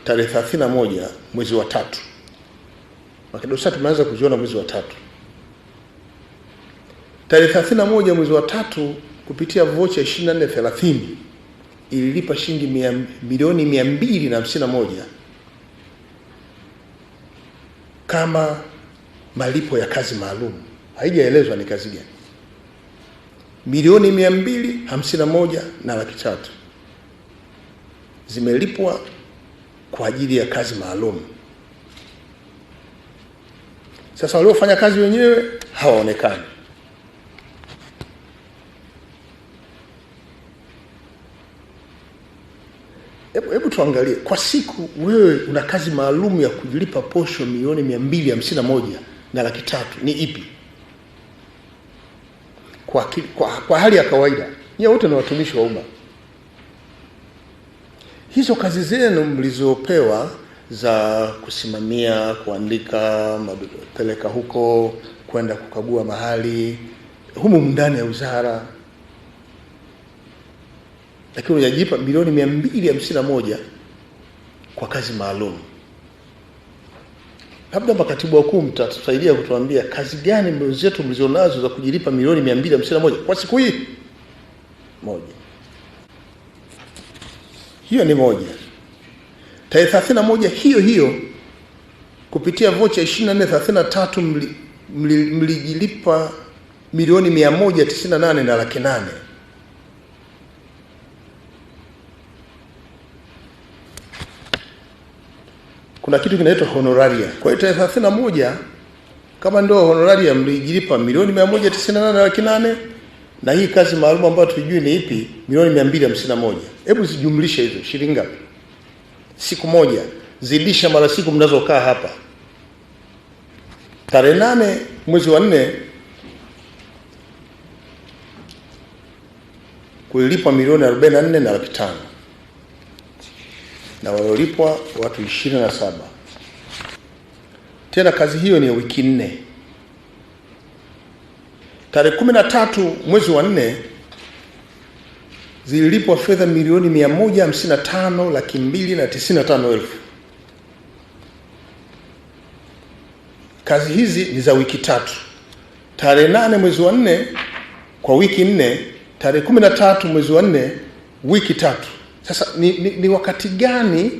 tarehe 31 mwezi wa 3. Makidosa tumeanza kuziona mwezi wa 3. Tarehe 31 mwezi wa 3 kupitia vocha 2430 ililipa shilingi milioni 251 kama malipo ya kazi maalum. Haijaelezwa ni kazi gani. Milioni 251 na laki 3 zimelipwa kwa ajili ya kazi maalum. Sasa waliofanya kazi wenyewe hawaonekani. Hebu tuangalie kwa siku wewe una kazi maalum ya kujilipa posho milioni 251 na laki 3 ni ipi? Kwa hali ya kawaida, nyie wote ni watumishi wa umma. Hizo kazi zenu mlizopewa za kusimamia, kuandika, peleka huko, kwenda kukagua mahali humu ndani ya wizara, lakini unajipa milioni 251 kwa kazi maalum. Labda makatibu wakuu mtatusaidia kutuambia kazi gani mwenzetu mlizonazo za kujilipa milioni 251 kwa siku hii moja. Hiyo ni moja. Tarehe 31 hiyo kupitia vocha 2433 mlijilipa milioni 198 na laki 8. Kuna kitu kinaitwa honoraria. Kwa hiyo tarehe 31 kama ndio honoraria mlijilipa milioni 198 na laki 8, na hii kazi maalum ambayo tujui ni ipi milioni 251. Hebu zijumlishe hizo shilingi ngapi? Siku moja zidisha mara siku mnazokaa hapa. Tarehe 8 mwezi wa 4 kulipwa milioni 44 na laki 5. Na waliolipwa watu 27. Tena kazi hiyo ni ya wiki 4. Tarehe 13 mwezi wa 4 zililipwa fedha milioni 155 laki 295,000. Kazi hizi ni za wiki 3. Tarehe 8 mwezi wa 4 kwa wiki 4, tarehe 13 mwezi wa 4 wiki 3. Sasa ni wakati gani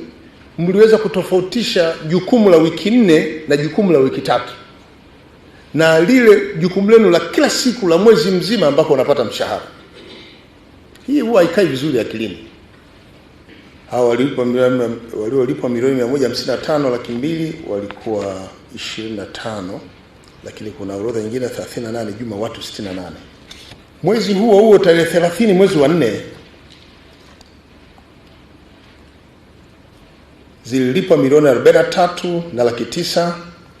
mliweza kutofautisha jukumu la wiki 4 na jukumu la wiki 3? Na lile jukumu lenu la kila siku la mwezi mzima ambako unapata mshahara. Hii huwa haikai vizuri akilini. Hao waliolipwa milioni 155 laki 2 walikuwa 25, lakini kuna orodha nyingine 38 jumla watu 68. Mwezi huo tarehe 30 mwezi wa 4 zililipwa milioni 43 na laki 9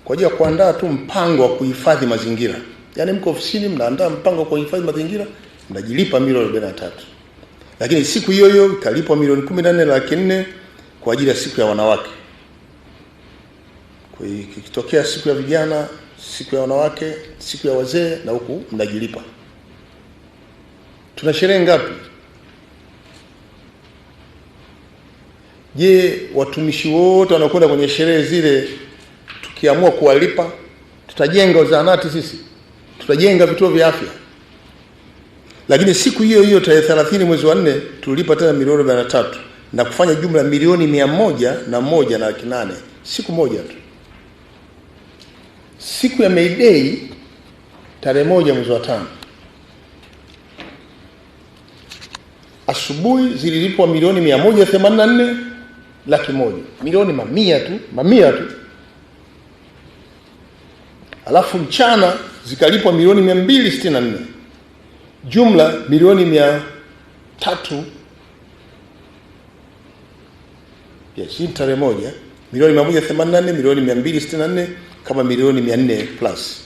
kwa ajili ya kuandaa tu mpango wa kuhifadhi mazingira. Yaani mko ofisini mnaandaa mpango wa kuhifadhi mazingira, mnajilipa milioni 43. Lakini siku hiyo ikalipwa milioni 14 na laki 4 kwa ajili ya siku ya wanawake. Kwa hiyo ikitokea siku ya vijana, siku ya wanawake, siku ya wazee, na huku mnajilipa. Tuna sherehe ngapi? Je, watumishi wote wanakwenda kwenye sherehe zile tukiamua kuwalipa, tutajenga zahanati sisi? Tutajenga vituo vya afya? Lakini siku hiyo tarehe 30 mwezi wa 4 tulipa tena milioni 43 na kufanya jumla milioni 101 na laki 8 siku moja tu. Siku ya May Day tarehe 1 mwezi wa 5 asubuhi zililipwa milioni 184 laki 1. Milioni mamia tu. Alafu mchana zikalipwa milioni 264. Jumla milioni 300. Yes, hii tarehe 1 milioni 184, milioni 264, kama milioni 400 plus.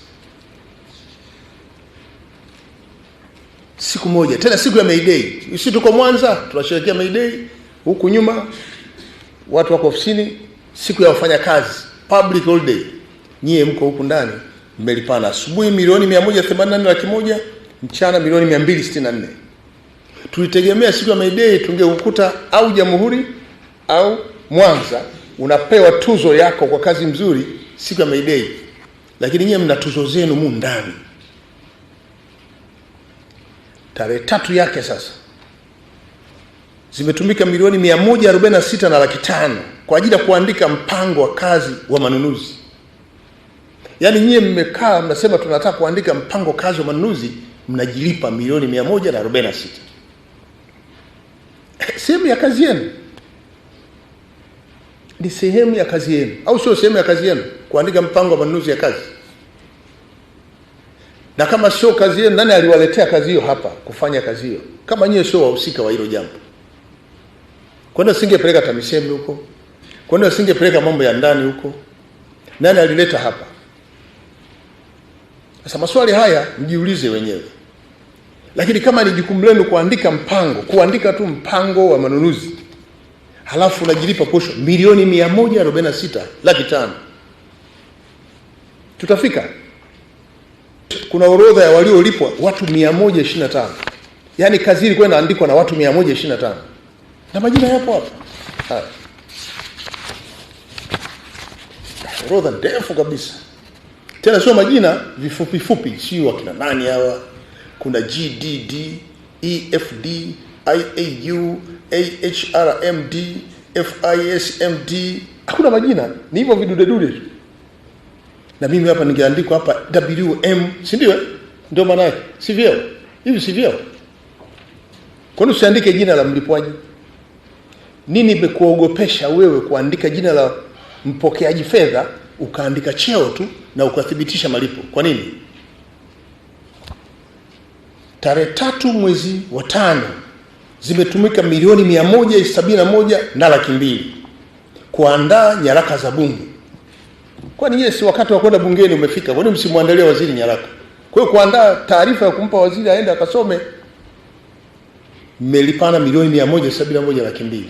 Siku moja. Tena siku ya May Day. Sisi tuko Mwanza, tunasherehekea May Day. Huku nyuma watu wako ofisini, siku ya wafanyakazi, public holiday. Nyie mko huku ndani, mmelipana asubuhi milioni 184 laki 1, mchana milioni 264. Tulitegemea siku ya May Day tungeukuta au Jamhuri au Mwanza unapewa tuzo yako kwa kazi mzuri siku ya May Day, lakini nyinyi mna tuzo zenu mu ndani. Tarehe 3 yake sasa zimetumika milioni 146 na laki 5 kwa ajili ya kuandika mpango wa kazi wa manunuzi. Yaani nyinyi mmekaa mnasema tunataka kuandika mpango kazi wa manunuzi, mnajilipa milioni 146. Sehemu ya kazi yenu. Ni sehemu ya kazi yenu au sio sehemu ya kazi yenu kuandika mpango wa manunuzi ya kazi? Na kama sio kazi yenu, nani aliwaletea kazi hiyo hapa kufanya kazi hiyo? Kama nyinyi sio wahusika wa hilo jambo, kwani singepeleka TAMISEMI huko? Kwani singepeleka mambo ya ndani huko? Nani alileta hapa? Sasa maswali haya mjiulize wenyewe. Lakini kama ni jukumu lenu kuandika mpango, kuandika tu mpango wa manunuzi, halafu unajilipa posho milioni 146 laki 5, tutafika? Kuna orodha ya waliolipwa watu 125. Yaani kazi ilikuwa inaandikwa na watu 125. Na majina yapo hapa. Haya. Orodha ndefu kabisa. Tena sio majina vifupi fupi, sio wakina nani hawa. Kuna GDD, EFD, IAU, AHRMD, FISMD. Hakuna majina, ni hivyo vidude dude. Na mimi hapa ningeandikwa hapa WM, si ndio? Ndio maana yake. Si vyeo. Hivi si vyeo. Kwa nini usiandike jina la mlipwaji? Nini imekuogopesha wewe kuandika jina la mpokeaji fedha, ukaandika cheo tu na ukathibitisha malipo? Kwa nini? Tarehe 3 mwezi wa 5 zimetumika milioni 171 na laki 2 kuandaa nyaraka za bunge. Kwani yeye si wakati wa kwenda bungeni umefika? Kwani msimwandalie waziri nyaraka? Kwa hiyo kuandaa taarifa ya kumpa waziri aende akasome, mmelipana milioni 171 laki 2.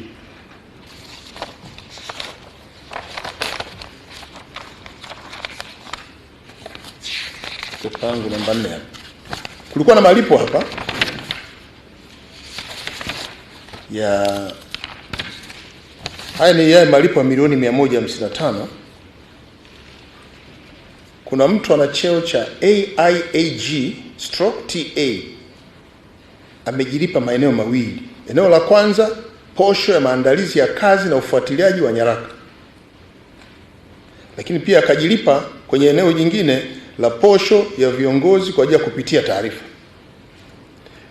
Tupangu namba 4. Kulikuwa na malipo hapa ya haya ni ya malipo ya milioni 155. Kuna mtu ana cheo cha AIAG/TA amejilipa maeneo mawili. Eneo la kwanza, posho ya maandalizi ya kazi na ufuatiliaji wa nyaraka. Lakini pia akajilipa kwenye eneo jingine la posho ya viongozi kwa ajili ya kupitia taarifa.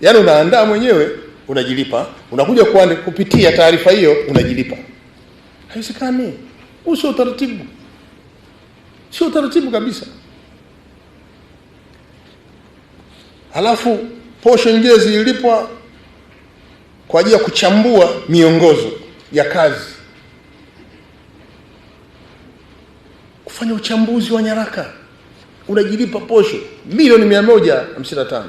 Yaani unaandaa mwenyewe unajilipa, unakuja kupitia taarifa hiyo unajilipa. Haiwezekani. Sio utaratibu. Sio utaratibu kabisa. Halafu posho nyingine zilipwa kwa ajili ya kuchambua miongozo ya kazi, kufanya uchambuzi wa nyaraka, unajilipa posho milioni 155.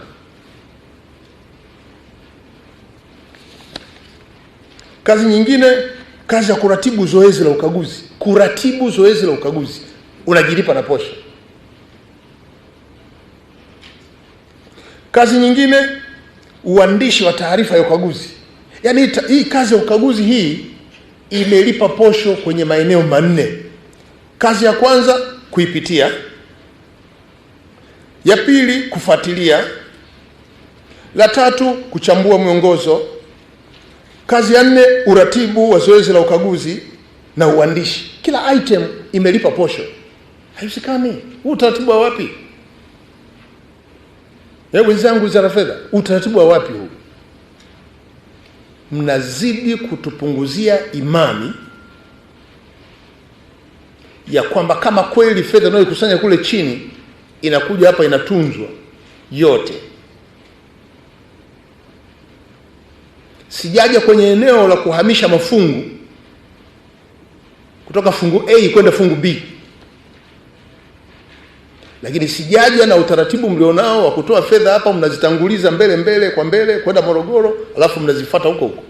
Kazi nyingine, kazi ya kuratibu zoezi la ukaguzi, kuratibu zoezi la ukaguzi, unajilipa na posho. Kazi nyingine, uandishi wa taarifa ya ukaguzi. Yaani hii kazi ya ukaguzi hii imelipa posho kwenye maeneo 4. Kazi ya kwanza kuipitia, ya pili kufuatilia, la tatu kuchambua mwongozo, kazi ya 4 uratibu wa zoezi la ukaguzi na uandishi. Kila item imelipa posho. Haiwezekani. Huu utaratibu wa wapi? Wenzangu wizara fedha, utaratibu wa wapi huu? Mnazidi kutupunguzia imani ya kwamba kama kweli fedha inayokusanya kule chini inakuja hapa inatunzwa yote. Sijaja kwenye eneo la kuhamisha mafungu kutoka fungu A kwenda fungu B, lakini sijaja na utaratibu mlionao wa kutoa fedha hapa mnazitanguliza mbele kwa mbele kwenda Morogoro, alafu mnazifuata huko huko.